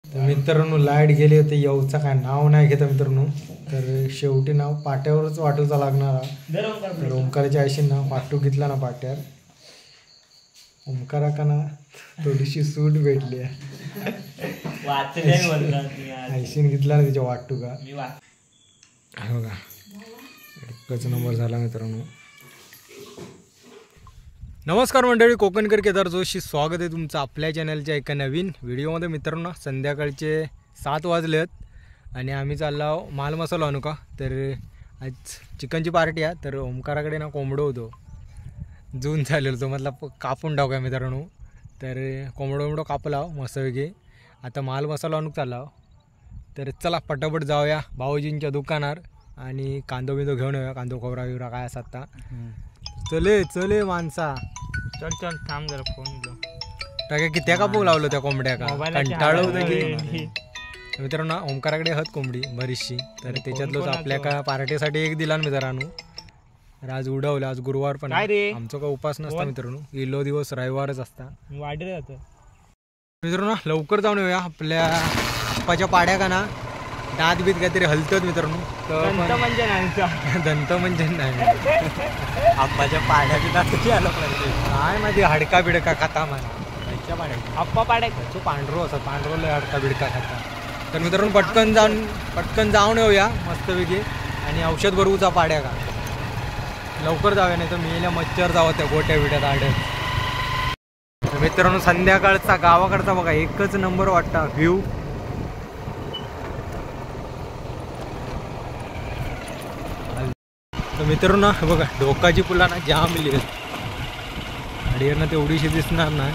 तर मित्रांनो लाईट गेली होती, येऊचा काय नाव नाही घेता मित्रांनो. तर शेवटी नाव पाट्यावरच वाटूचा लागणार. तर ओंकाराच्या आईशींना पाटू घेतला ना पाट्यावर. ओंकारा का ना थोडीशी सूट भेटली आईशीन घेतला ना तिच्या वाटू का बघा. एकच नंबर झाला मित्रांनो. नमस्कार मंडळी, कोकणकर केदार जोशी स्वागत आहे तुमचं आपल्या चॅनलच्या एका नवीन व्हिडिओमध्ये. मित्रांनो संध्याकाळचे 7 वाजलेत आणि आम्ही चाललो माल मसाला आणू का. तर आज चिकनची पार्टी आहे. तर ओंकाराकडे ना कोंबडं होतो, जून झालेलं तो म्हटला कापून टाकूया मित्रांनो. तर कोंबडं कापला मस्तपैकी. आता माल मसाला आणूक चालला. तर चला पटापट जाऊया भाऊजींच्या दुकानावर आणि कांदो बिंदो घेऊन येऊया. कांदो खोबरा बिवरा काय असं आता. चले चले माणसा, चल चल थांब जरा फोन घेऊ. टाक्या कित्या कापूक लावलं त्या कोंबड्या का कंटाळलं होतं की. मित्रांनो ओंकाराकडे हत कोंबडी बरीचशी. तर त्याच्यातलंच आपल्या का पार्टीसाठी एक दिला मित्रांनो. तर आज उडवलं. आज गुरुवार पण आमचं का उपास नसता मित्रांनो, इलो दिवस रविवारच असता. वाढले जातं मित्रांनो. लवकर जाऊन येऊया. आपल्या आप्पाच्या पाड्या का ना दात बीत काहीतरी हलतात मित्रांनो. दंत म्हणजे नाही दंत म्हणजे नाही आप्पाच्या पाड्या बी दात आलं पाहिजे. काय माहिती हडका बिडका खाता मला पाड्या. आप्पा पाड्या तो पांढरो असं पांढरोला हडका बिडका खाता. तर मित्रांनो पटकन जाऊन येऊया मस्तपैकी आणि औषध भरवूचा पाड्या का. लवकर जाऊया नाही तर मेल्या मच्छर जावं त्या गोट्या बिट्यात आडत. मित्रांनो संध्याकाळचा गावाकडचा बघा एकच नंबर वाटता व्ह्यू. तर मित्रांनो बघा डोकाची पुला ना जाम लिहिल गाडीवर ना तेवढीशी दिसणार नाही.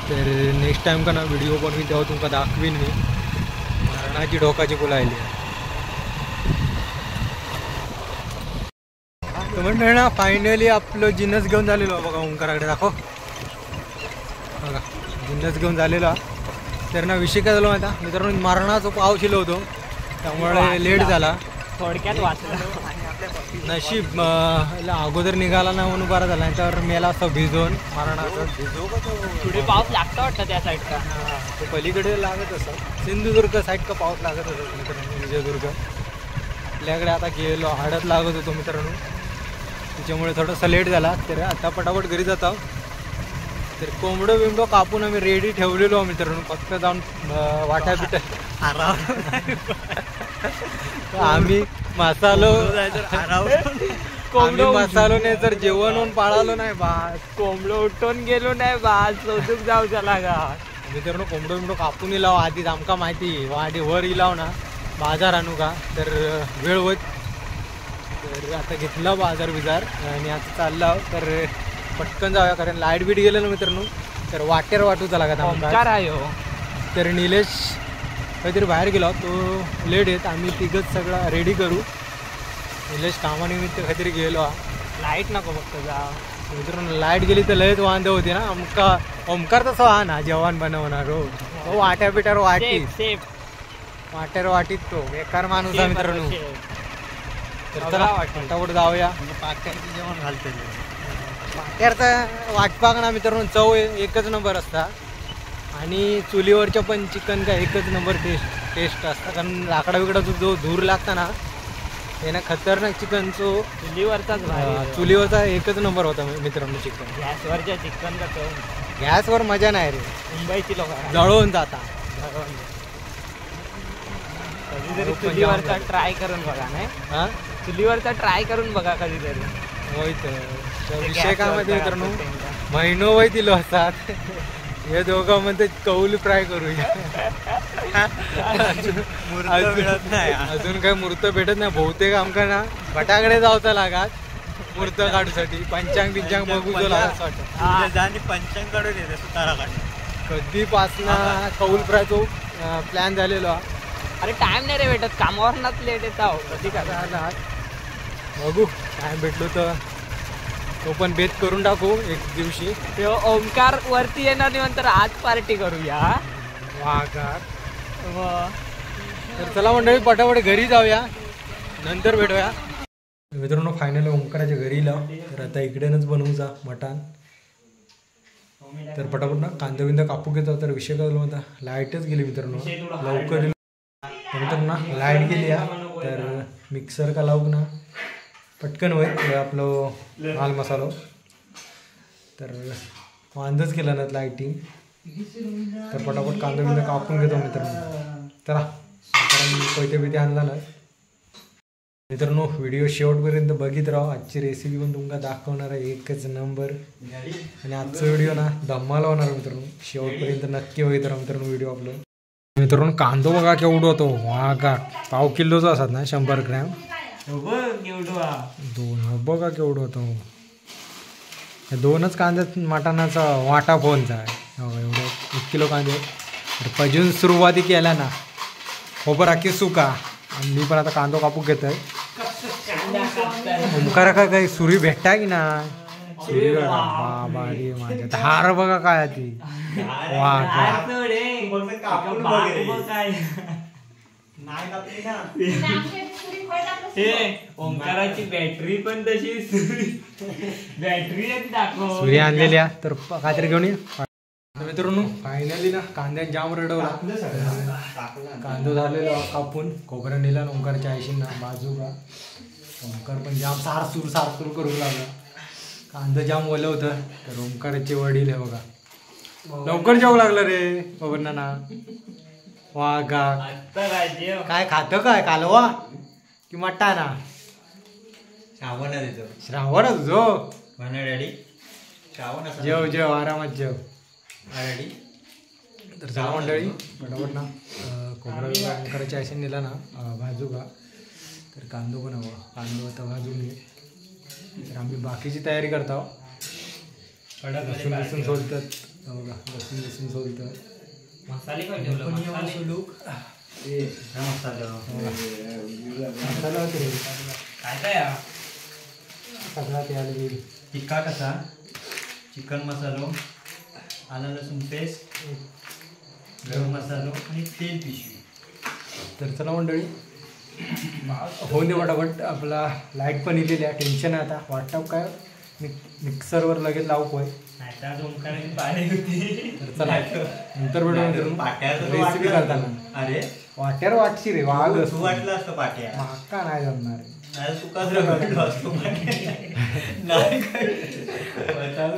तर नेक्स्ट टाइम का ना व्हिडिओ बनवीन तेव्हा तुमका दाखवीन मी. मरणाची डोकाची पुला आली. तर म्हणतो ना फायनली आपलं जिन्नस घेऊन झालेलो बघा. ओंकाराकडे दाखव बघा जिन्नस घेऊन झालेला. तर ना विषय काय झाला माहिती मित्रांनो, मरणाचा पाऊस येलो होतो त्यामुळे लेट झाला. थोडक्यात वाचला. नशीब अगोदर निघाला ना म्हणून बरा झाला, तर मेला असं भिजवून मरणाचं. पुढे पाऊस लागता वाटतं त्या साईडचा. ते पलीकडे लागत असं सिंधुदुर्ग साईड का पाऊस लागत असत मित्रांनो. विजयदुर्ग आपल्याकडे आता गेलो हळद लागत होतो मित्रांनो, त्याच्यामुळे थोडासा लेट झाला. तर आता पटापट घरी जातो. तर कोंबडं बिंबडं कापून आम्ही रेडी ठेवलेलो मित्रांनो. फक्त जाऊन वाटा बिटा आम्ही मसालो मसालो नाही तर जेवण होऊन पाळालो नाही बास. कोंबडं उठून गेलो नाही बास. चौथूक जाऊ चला का मित्रांनो. कोंबडं बिंबडं कापून इलाव आधीच आमका माहिती वाटी वर इलाव ना बाजार आणू का. तर वेळ होत. तर आता घेतला बाजार बिजार आणि आता चालला. तर पटकन जाऊया कारण लाईट बीट गेलं ना मित्रांनो. तर वाटेर वाटूचा लागत. तर निलेश काहीतरी बाहेर गेला तो लेट येत. आम्ही तिघच सगळा रेडी करू. निलेश कामानिमित्त काहीतरी गेलो. लाईट नको फक्त जा मित्रांनो. लाईट गेली तर लयच वांद होती ना. ओंकार तसं हा ना जेवण बनवणार हो. वाट्या बिट्यावर वाटी सेफ वाट्यावर वाटीत तो बेकार माणूस आहे मित्रांनो. तर चला फटाफट जाऊया. पाट्याचं जेवण घालते. पाट्याचा वाटपाक ना मित्रांनो चव एकच नंबर असता. आणि चुलीवरच्या पण चिकन का एकच नंबर टेस्ट असता. कारण लाकडा बिकडाचा जो धूर लागता ना हे ना खतरनाक चिकनचो. चुलीवरचा एकच नंबर होता मित्रांनो चिकन. गॅसवरच्या चिकन का चव. गॅसवर मजा नाही रे. मुंबईची लोक जळवून जाता. कधीतरी चुलीवरचा ट्राय करून बघा. नाही हा चुलीवरचा ट्राय करून बघा कधीतरी. होय. तर विषय काय माहिती मित्रांनो, महिनो वय दिलो असतात हे दोघं म्हणते कौल फ्राय करूया. अजून काय मूर्त भेटत नाही बहुतेक. आमका ना भटाकडे जावचा लागात मूर्त काढूसाठी. पंचांग बिंचांग बघू जो लागत वाटत. पंचांग काढून येते सुतारा काढ. कधीपासना कौल फ्रायचो प्लॅन झालेलो. अरे टाइम नाही रे भेटत, कामावरनाच लेट येत आहो. कधी का बघू टाइम भेटलो तर तो पण बेत करून टाकू एक दिवशी. ते ओंकार वरती येणार नाही नंतर आज पार्टी करूया. तर चला मंडळी पटापट घरी जाऊया नंतर भेटूया मित्रांनो. फायनल ओंकाराच्या घरी लाव. तर आता इकडेनच बनवूचा मटण. तर पटापट ना कांदा बिंदा कापू घेतो. तर विषय काय झाला होता, लाईटच गेली मित्रांनो, लवकर तर मित्रांनो ना लाईट गेली तर मिक्सर का लावू ना पटकन होईल हे आपलं माल मसालो. तर वांदच केला ना लाईटिंग. तर पटापट कांदा बिंदा कापून घेतो मित्रांनो. चला कारण कोयते बिते आणला ना मित्रांनो. व्हिडिओ शेवटपर्यंत बघित राहा. आजची रेसिपी पण तुमका दाखवणार आहे एकच नंबर. आणि आजचा व्हिडिओ ना धम्माला होणार मित्रांनो. शेवटपर्यंत नक्की बघित राहा मित्रांनो व्हिडिओ आपलं. मित्रांनो कांदो बघा केवढं होतो, वा का पाव किलोचा असतात ना 100 ग्रॅम. दोन बघा केवढं होतं. हे दोनच कांद्यात मटणाचा वाटा फोनचा आहे. एवढं 1 किलो कांदे. तर पजून सुरुवाती केल्या ना खोबर आखी सुका. आणि मी पण आता कांदो कापूक घेत आहे. ओमकार का काही सुरी भेटता की ना सुरी बघा बाबा रे माझ्या धार बघा काय ती वा ओंकाराची बॅटरी पण तशी बॅटरी दाखव सुरी आणलेल्या. तर काहीतरी घेऊन ये मित्रांनो. फायनली ना कांद्यात जाम रडवला. कांदो झालेला कापून खोबरा नेला ओंकारच्या आयशींना बाजू का. ओंकार पण जाम सारसूर करू लागला. कांदा जाम ओलं होतं. तर ओंकाराचे वडील हे बघा लवकर जाऊ लागलं रे खोबरना ना. वा गा काय खातं काय कालवा की मट्टा ना श्रावण जो जेव जेव आरामात जेव. तर चला मंडळी पटापट ना खोबरा ओंकाराच्या आयशीन नेला ना भाजू का. तर कांदो पण हवा. कांदो आता भाजून घे. तर आम्ही बाकीची तयारी करतो. लसूण सोलतात बघा. लसूण सोलतात. मसाले सगळा ते आले गेली. टिक्का कसा चिकन मसालो आला लसूण पेस्ट गरम मसालो आणि तेल पिशवी. तर चला मंडळी होऊन दे पटापट. आपला लाईट पण इलेली आहे. टेन्शन आहे आता. वाटतं काय मिक्सरवर लगेच लावू पोय. तर चला नंतर भेटून रेसिपी करताना. अरे वाट्यावर वाटशी रे वाघ तू वाटलं असतं पाट्या माका नाही जमणार. तुकाच रगडलो असतो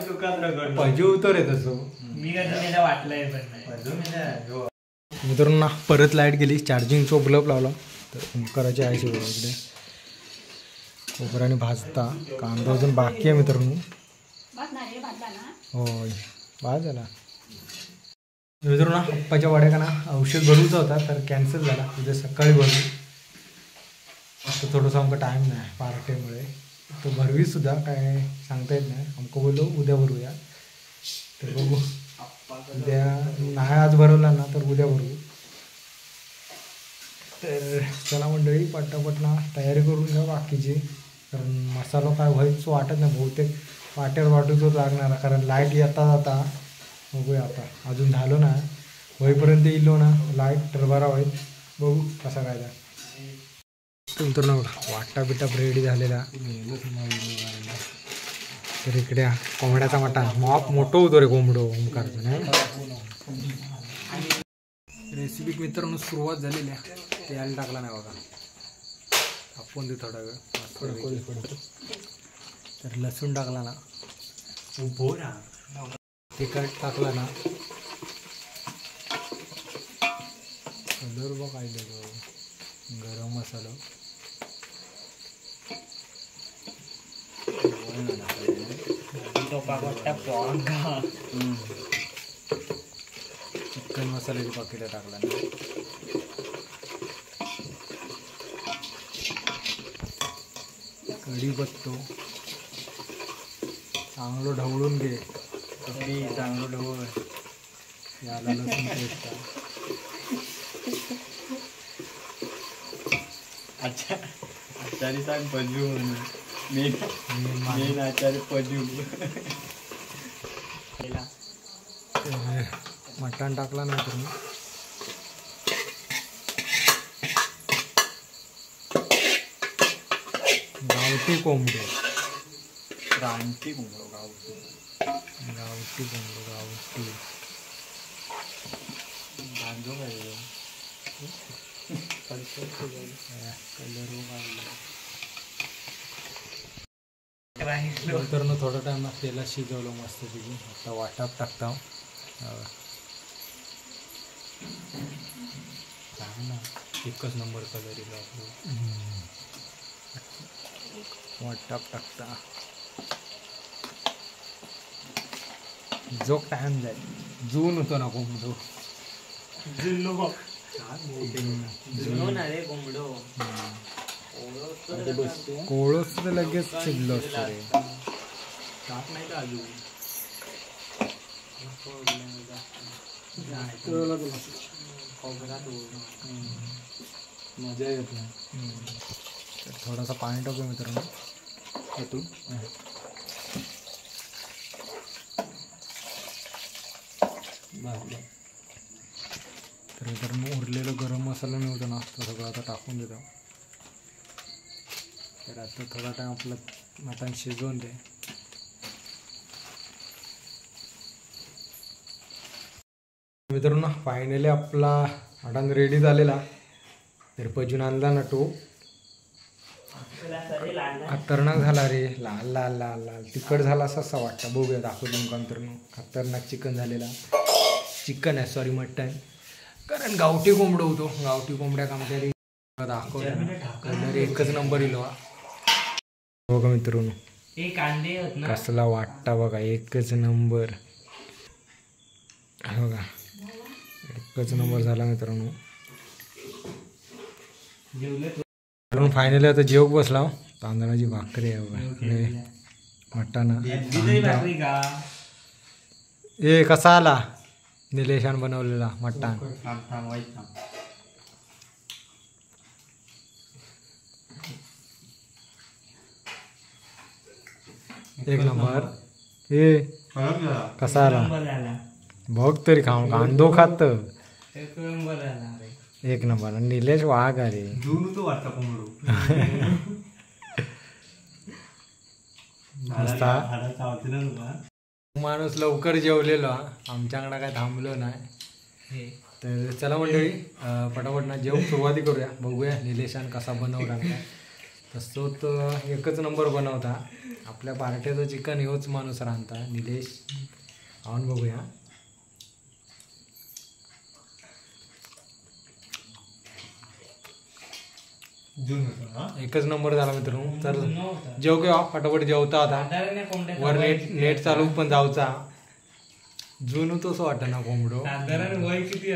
तुकाच रगडलो पजू उतर आहे तसं. मी कसं वाटलंय पण मित्रांनो परत लाईट गेली. चार्जिंगचा बल्ब लावला. तर ओंकाराची आयशी बघा इकडे खोबऱ्याने भाजता. कांदा अजून बाकी आहे मित्रांनो. होय भाज झाला मित्रांनो. पप्पाच्या वाड्या का ना औषध भरूचा होता तर कॅन्सल झाला. उद्या सकाळी भरू. आता थोडंसं आमका टाईम नाही पार्टीमुळे. तो भरवी सुद्धा काय सांगता येत नाही. आमका बोललो उद्या भरूया. तर बघू उद्या नाही आज भरवला ना तर उद्या भरू. तर चला मंडळी पटापट ना तयारी करून घ्या बाकीची. कारण मसाला काय व्हायचं वाटत नाही. बहुतेक वाट्यावर वाटूच लागणार कारण लाईट येता जाता. बघूया आता अजून झालो ना होईपर्यंत इलो ना लाईट तर बरा होईल. बघू कसा काय तर ना वाटा बिटा रेडी झालेला. तर इकडे कोंबड्याचा मटण माप मोठं होतो रे कोंबडो ओंकारचं नाही. रेसिपी मित्रांनो सुरुवात झालेली आहे. तेल टाकला नाही बघा. आपण दे थोडा वेळ. तर लसूण टाकला ना तिखट टाकला ना कलर बघ काय गरम मसाला चिकन मसाल्याची पाकिट टाकला ना. कढीपत्तो चांगलं ढवळून घे. चांगलं ढवळ याला लसूण पेस्ट. अच्छा आचारी सांग पजू म्हणून मेन आचारी पजू. मटण टाकला ना तुम्ही. गावठी कोंबडे रानटी कोंबडो गावठी गावठी कोंबडं गावठी नंतर थोडा टाइम तेलात शिजवलं मस्त पैकी. आता वाटाप टाकता ना एकच नंबर कलर येईल आपलं. वाटाप टाकता जो टाइम जाईल जून होतो ना कोंबडो कोळस तर लगेच शिजलो असतो रे. मजा येत नाही. तर थोडासा पाणी टाकू मित्रांनो. तर मित्रांनो उरलेलं गरम मसाला मिळतो ना तो सगळं आता टाकून देतो. तर आता थोडा टाइम आपलं मटण शिजवून दे. मित्रांनो फायनली आपला मटण रेडी झालेला. तर पजून आणला ना तो खतरनाक झाला रे. लाल लाल लाल लाल तिखट झाला असा वाटतं. बघूया दाखवतो तुमका मित्रांनो. खतरनाक चिकन झालेला. चिकन आहे सॉरी मटण. कारण गावठी कोंबडं होतो. गावठी कोंबड्या आमच्या दाखवलं कलर एकच नंबर येईल. बघा मित्रांनो कसला वाटता बघा. एकच नंबर बघा. एकच नंबर झाला मित्रांनो. फायनली आता जेवक बसला. तांदळाची भाकरी आहे बघा. मटण ए कसा आला निलेशान बनवलेला मटण. एक नंबर. ए कसा आला बघ तरी खाऊन. कांदो खात एक नंबर. निलेश वाघ अरे माणूस लवकर जेवलेलो. आमच्याकडे काय थांबलो नाही. तर चला मंडळी पटापट ना जेवण सुरुवाती करूया. बघूया निलेशान कसा बनवला. तसं तर एकच नंबर बनवता. आपल्या पार्ट्याचं चिकन हेच माणूस राहता निलेश. खाऊन बघूया. एकच नंबर झाला मित्रांनो. तर जेव घेऊ पटापट जेवता आता. वर नेट चालू पण जाऊचा. जून होतोच वाटत ना कोंबडो. वय किती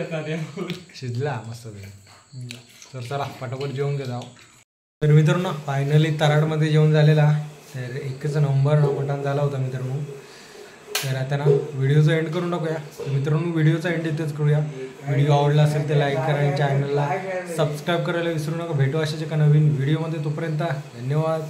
शिजला मस्त. तर चला पटापट जेवून घे जाऊ. तर मित्रांनो फायनली तराडमध्ये जेवण झालेला. तर एकच नंबर मटण झाला होता मित्रांनो. तर आता ना व्हिडिओचा एंड करून टाकूया. तर मित्रांनो व्हिडिओचा एंड इथेच करूया. व्हिडिओ आवडला असेल तर लाईक करा आणि चॅनलला सबस्क्राईब करायला विसरू नका. भेटू अशाच एका नवीन व्हिडिओमध्ये. तोपर्यंत धन्यवाद.